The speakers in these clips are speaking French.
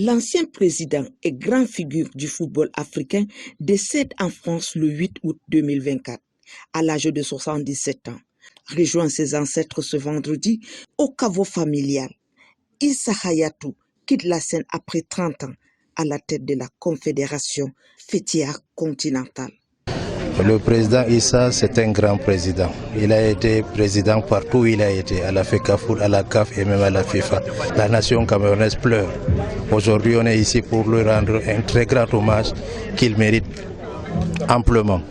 L'ancien président et grande figure du football africain décède en France le 8 août 2024, à l'âge de 77 ans. Rejoint ses ancêtres ce vendredi au caveau familial. Issa Hayatou quitte la scène après 30 ans à la tête de la Confédération faîtière continentale. Le président Issa, c'est un grand président. Il a été président partout où il a été, à la FECAFOOT, à la CAF et même à la FIFA. La nation camerounaise pleure. Aujourd'hui, on est ici pour lui rendre un très grand hommage qu'il mérite amplement.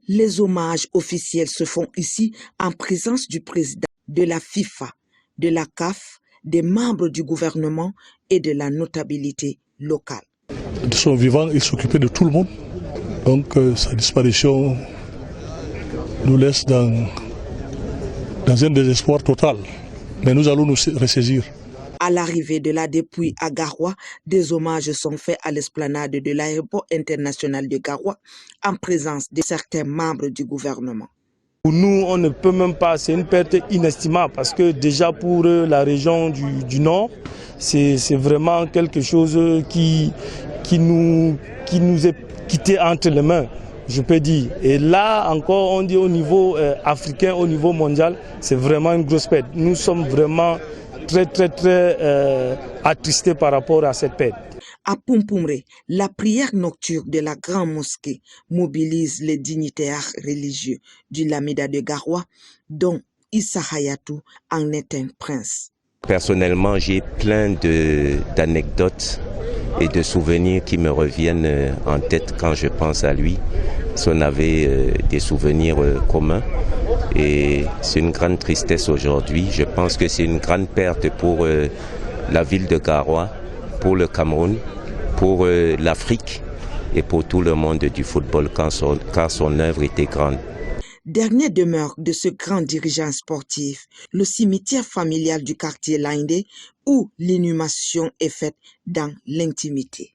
Les hommages officiels se font ici en présence du président de la FIFA, de la CAF, des membres du gouvernement et de la notabilité locale. De son vivant, il s'occupait de tout le monde. Donc sa disparition nous laisse dans un désespoir total. Mais nous allons nous ressaisir. À l'arrivée de la dépouille à Garoua, des hommages sont faits à l'esplanade de l'aéroport international de Garoua en présence de certains membres du gouvernement. Pour nous, on ne peut même pas, c'est une perte inestimable parce que déjà pour la région du Nord, c'est vraiment quelque chose qui nous est quitté entre les mains, je peux dire. Et là encore, on dit au niveau africain, au niveau mondial, c'est vraiment une grosse perte. Nous sommes vraiment très attristés par rapport à cette perte. À Pumpumre, la prière nocturne de la grande mosquée mobilise les dignitaires religieux du Lamida de Garoua, dont Issa Hayatou en est un prince. Personnellement, j'ai plein d'anecdotes et de souvenirs qui me reviennent en tête quand je pense à lui. On avait des souvenirs communs et c'est une grande tristesse aujourd'hui. Je pense que c'est une grande perte pour la ville de Garoua, pour le Cameroun, pour l'Afrique et pour tout le monde du football car son œuvre était grande. Dernière demeure de ce grand dirigeant sportif, le cimetière familial du quartier Laindé où l'inhumation est faite dans l'intimité.